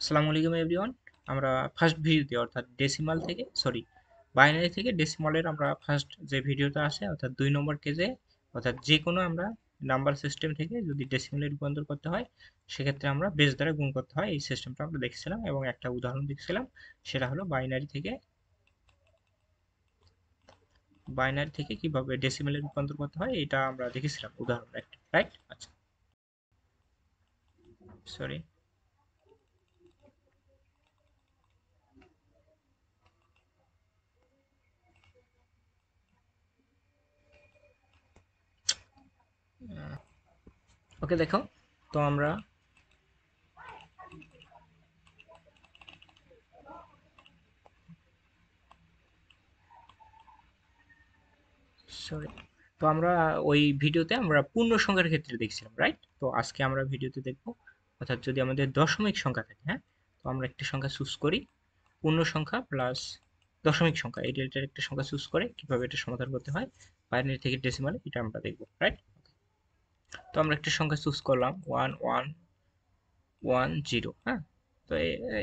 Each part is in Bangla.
আসসালামু আলাইকুম এভরিওয়ান। আমরা ফার্স্ট ভিডিওতে অর্থাৎ ডেসিমাল থেকে বাইনারি থেকে ডেসিমালের আমরা ফার্স্ট যে ভিডিওটা আছে অর্থাৎ 2 নম্বর কেজে অর্থাৎ যে কোনো আমরা নাম্বার সিস্টেম থেকে যদি ডেসিমালে রূপান্তর করতে হয় সেক্ষেত্রে আমরা বেস দ্বারা গুণ করতে হয় এই সিস্টেমটা আমরা দেখছিলাম এবং একটা উদাহরণ দেখছিলাম। সেটা হলো বাইনারি থেকে কিভাবে ডেসিমালে রূপান্তর করতে হয় এটা আমরা দেখেছিলাম উদাহরণ একটা, রাইট? আচ্ছা, সরি। ওকে, দেখো। তো আমরা সরি তো আমরা ওই ভিডিওতে আমরা পূর্ণ সংখ্যার ক্ষেত্রে দেখছিলাম, রাইট? তো আজকে আমরা ভিডিওতে দেখব অর্থাৎ যদি আমাদের দশমিক সংখ্যা থাকে, হ্যাঁ, তো আমরা একটা সংখ্যা চুজ করি, পূর্ণ সংখ্যা প্লাস দশমিক সংখ্যা, এটার একটা সংখ্যা চুজ করে কিভাবে এটা সমাধান করতে হয় বাইনারি থেকে ডেসিমালে, এটা আমরা দেখব, রাইট? তো আমরা একটা সংখ্যা চুজ করলাম 1110, হ্যাঁ। তো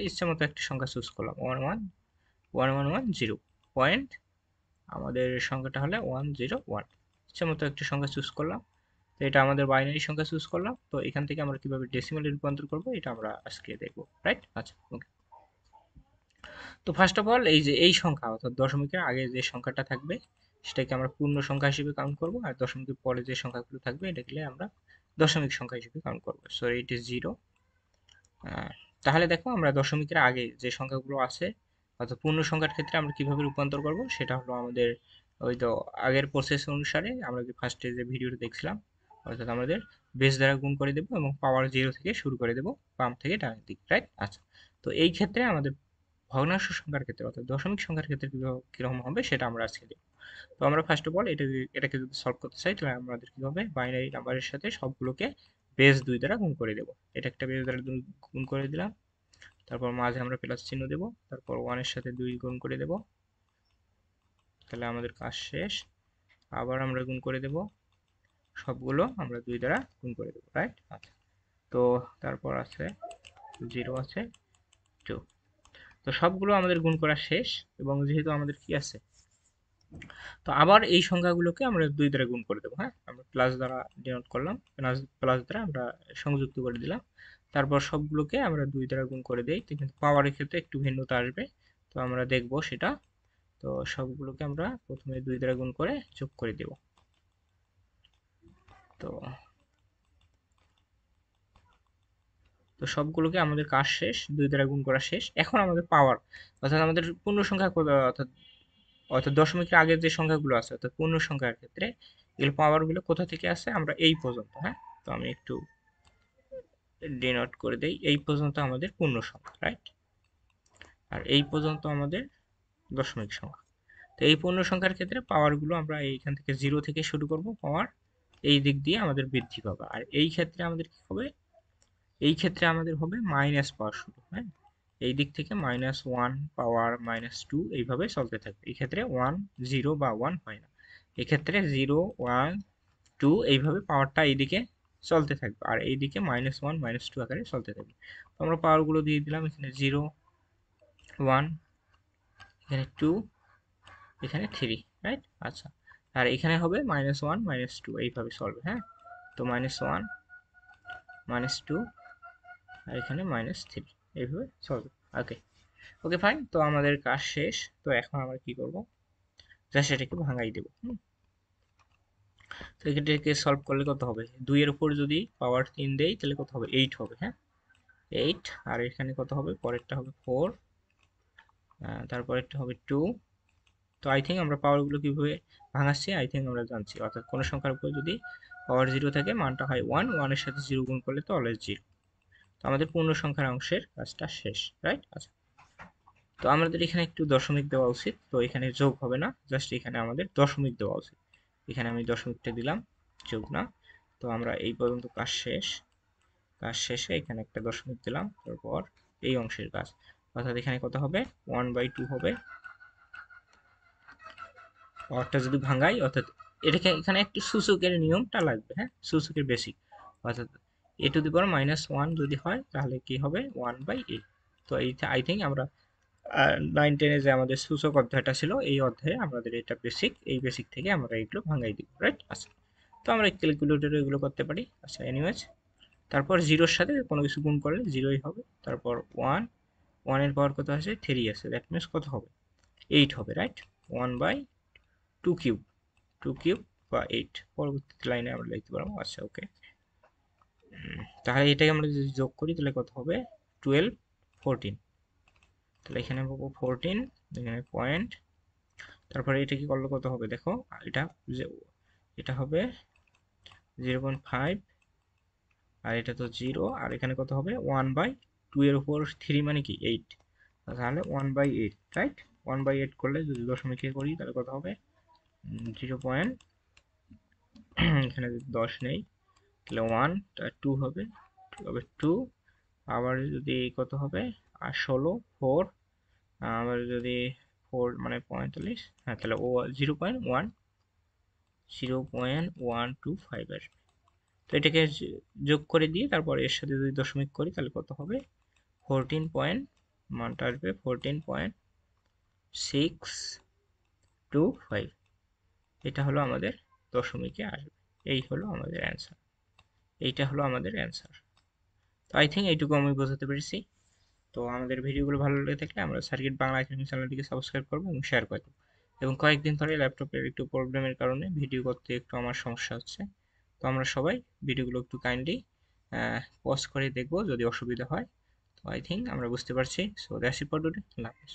ইচ্ছা মতো একটা সংখ্যা চুজ করলাম 111110 পয়েন্ট, আমাদের সংখ্যাটা হলে 101। ইচ্ছা মতো একটা সংখ্যা চুজ করলাম। তো এটা আমাদের বাইনারি সংখ্যা চুজ করলাম। তো এখান থেকে আমরা কিভাবে ডেসিমালে রূপান্তর করব এটা আমরা আজকে দেখব, রাইট? আচ্ছা, ওকে। তো ফার্স্ট অফ অল এই যে এই সংখ্যা অর্থাৎ দশমিকের আগে যে সংখ্যাটা থাকবে সেটাকে আমরা পূর্ণ সংখ্যা হিসেবে কাউন্ট করব, আর দশমিকের পরে যে সংখ্যাগুলো থাকবে এটাকে আমরা দশমিক সংখ্যা হিসেবে কাউন্ট করব। So it is 0। তাহলে দেখো আমরা দশমিকের আগে যে সংখ্যাগুলো আছে অর্থাৎ পূর্ণ সংখ্যার ক্ষেত্রে আমরা কিভাবে রূপান্তর করব সেটা হলো আমাদের ওই তো আগের প্রসেস অনুসারে আমরা যে ফার্স্টে যে ভিডিওটা দেখছিলাম, অর্থাৎ আমাদের বেস দ্বারা গুণ করে দেবো এবং পাওয়ার 0 থেকে শুরু করে দেবো, বাম থেকে ডান দিক, রাইট? আচ্ছা, তো এই ক্ষেত্রে আমাদের ভগ্নাংশ সংখ্যার ক্ষেত্রে অর্থাৎ দশমিক সংখ্যার ক্ষেত্রে কিরকম হবে সেটা আমরা আজকে দেখব। তো আমরা ফার্স্ট অফ অল এটাকে যদি সলভ করতে চাই তাহলে আমাদের কি হবে, বাইনারি নাম্বারের সাথে সবগুলোকে বেস 2 দ্বারা গুণ করে দেবো। এটা একটা বেস দ্বারা গুণ করে দিলাম, তারপর মাঝে আমরা প্লাস চিহ্ন দেব, তারপর 1 এর সাথে 2 গুণ করে দেব, তাহলে আমাদের কাজ শেষ। আবার আমরা গুণ করে দেব, সবগুলো আমরা 2 দ্বারা গুণ করে দেব, রাইট? আচ্ছা, তো তারপর আছে 0 আছে 2। তো সবগুলো আমাদের গুণ করা শেষ, এবং যেহেতু আমাদের কি আছে, তো আবার এই সংখ্যাগুলোকে আমরা 2 দ্বারা গুণ করে দেবো, হ্যাঁ। আমরা প্লাস দ্বারা ডিনোট করলাম, প্লাস প্লাস দ্বারা আমরা সংযুক্ত করে দিলাম, তারপর সবগুলোকে আমরা 2 দ্বারা গুণ করে দেই। তো কিন্তু পাওয়ারের ক্ষেত্রে একটু ভিন্নতা আসবে, তো আমরা দেখব সেটা। তো সবগুলোকে আমরা প্রথমে 2 দ্বারা গুণ করে যোগ করে দেব। তো তো সবগুলোকে আমাদের কাজ শেষ, 2 দ্বারা গুণ করা শেষ। এখন আমাদের পাওয়ার অর্থাৎ আমাদের পূর্ণ সংখ্যা অর্থাৎ অর্থাৎ দশমিকের আগের যে সংখ্যাগুলো আছে অর্থাৎ পূর্ণ সংখ্যার ক্ষেত্রে এগুলো পাওয়ারগুলো কোথা থেকে আসে, আমরা এই পর্যন্ত, হ্যাঁ। তো আমি একটু ডিনোট করে দেই, এই পর্যন্ত আমাদের পূর্ণ সংখ্যা, রাইট? আর এই পর্যন্ত আমাদের দশমিক সংখ্যা। তো এই পূর্ণ সংখ্যার ক্ষেত্রে পাওয়ারগুলো আমরা এইখান থেকে 0 থেকে শুরু করব, পাওয়ার এই দিক দিয়ে আমাদের বৃদ্ধি পাবে। আর এই ক্ষেত্রে আমাদের কি হবে, এই ক্ষেত্রে আমাদের হবে মাইনাস পাওয়ার শুরু, হ্যাঁ। এই দিক থেকে -1 পাওয়ার -2 এইভাবে চলতে থাকবে। এই ক্ষেত্রে 1 0 বা 1 হয় না, এক্ষেত্রে 0 1 2 এইভাবে পাওয়ারটা এইদিকে চলতে থাকবে, আর এইদিকে -1 -2 আকারে চলতে থাকবে। তো আমরা পাওয়ারগুলো দিয়ে দিলাম, এখানে 0 1, এখানে 2, এখানে 3, রাইট? আচ্ছা, আর এখানে হবে -1 -2 এইভাবে চলবে, হ্যাঁ। তো -1 -2 আর এখানে -3 এইভাবে চলবে। ওকে, ওকে, ফাইন। তো আমাদের কাজ শেষ। তো এখন আমরা কি করব, জাস্ট এটাকে ভাঙাই দেবো। তো এটাকে সলভ করলে কত হবে, 2 এর উপর যদি পাওয়ার 3 দেই তাহলে কত হবে, 8 হবে, হ্যাঁ। 8, আর এখানে কত হবে, পরেরটা হবে 4, তারপরেরটা হবে 2। তো আই থিঙ্ক আমরা পাওয়ারগুলো কিভাবে ভাঙাচ্ছি আই থিঙ্ক আমরা জানছি, অর্থাৎ কোনো সংখ্যার উপর যদি পাওয়ার 0 থাকে মানটা হয় 1, 1 এর সাথে 0 গুণ করলে তো অলওয়েজ 0। তো আমাদের পূর্ণ সংখ্যার অংশের কাজটা শেষ, রাইট? আচ্ছা, তো আমাদের এখানে একটু দশমিক দেওয়া উচিত, তো এখানে যোগ হবে না, জাস্ট এখানে আমাদের দশমিক দেওয়া উচিত। এখানে আমি দশমিকটা দিলাম, যোগ না। তো আমরা এই পর্যন্ত কাজ শেষ, কাজ শেষে এখানে একটা দশমিক দিলাম, তারপর এই অংশের কাজ, অর্থাৎ এখানে কত হবে, 1/2 হবে। পাওয়ারটা যদি ভাঙাই অর্থাৎ এটাকে এখানে একটু সূচকের নিয়মটা লাগবে, হ্যাঁ, সূচকের বেসিক, অর্থাৎ a টু দি পাওয়ার -1 যদি হয় তাহলে কি হবে 1/a, তো এই আই থিঙ্ক আমরা 9-10-এ যে আমাদের সূচক অধ্যায়টা ছিল, এই অধ্যায়ে আমাদের এটা বেসিক, এই বেসিক থেকে আমরা এগুলো ভাঙাই দিব, রাইট? আচ্ছা, তো আমরা ক্যালকুলেটরে এগুলো করতে পারি। আচ্ছা, এনিওয়েজ, তারপর জিরোর সাথে কোনো কিছু গুণ করলে জিরোই হবে। তারপর ওয়ান, ওয়ানের পাওয়ার কত আছে? 3 আছে, দ্যাট মিনস কত হবে? 8 হবে, রাইট? 1/2 কিউব, 2 কিউব বা 8 পরবর্তী লাইনে আমরা লিখতে পারবো। আচ্ছা, ওকে। তাহলে এটাকে আমরা যদি যোগ করি তাহলে কত হবে? 12, 14। তাহলে এখানে পাবো 14, এখানে পয়েন্ট, তারপরে এটা কি করলে কত হবে দেখো, এটা যে এটা হবে 0.5, আর এটা তো 0, আর এখানে কত হবে? 1/2 এর উপর 3 মানে কি 8, তাহলে 1/8, রাইট? 1/8 করলে যদি দশমিকে করি তাহলে কত হবে? 0 পয়েন্ট, এখানে যদি 10 নেই তাহলে 1, 2 হবে, 2 হবে 2, আবার যদি কত হবে? আর 16, 4, আবার যদি 4 মানে 45, হ্যাঁ, তাহলে ও 0.125 আসবে। তো এটাকে যোগ করে দিয়ে তারপর এর সাথে যদি দশমিক করি তাহলে কত হবে? 14 পয়েন্ট, মানটা আসবে 14.625। এটা হলো আমাদের দশমিকে আসবে। এই হলো আমাদের অ্যান্সার, এইটা হলো আমাদের অ্যান্সার। তো আই থিঙ্ক এইটুকু আমি বোঝাতে পেরেছি। তো আমাদের ভিডিওগুলো ভালো লেগে থাকলে আমরা সার্কিট বাংলা একাডেমি চ্যানেলটিকে সাবস্ক্রাইব করবো এবং শেয়ার করে দেবো। এবং কয়েকদিন ধরে ল্যাপটপের একটু প্রবলেমের কারণে ভিডিও করতে একটু আমার সমস্যা হচ্ছে। তো আমরা সবাই ভিডিওগুলো একটু কাইন্ডলি পজ করে দেখবো যদি অসুবিধা হয়। তো আই থিঙ্ক আমরা বুঝতে পারছি। So that's it for today. আল্লাহ হাফেজ।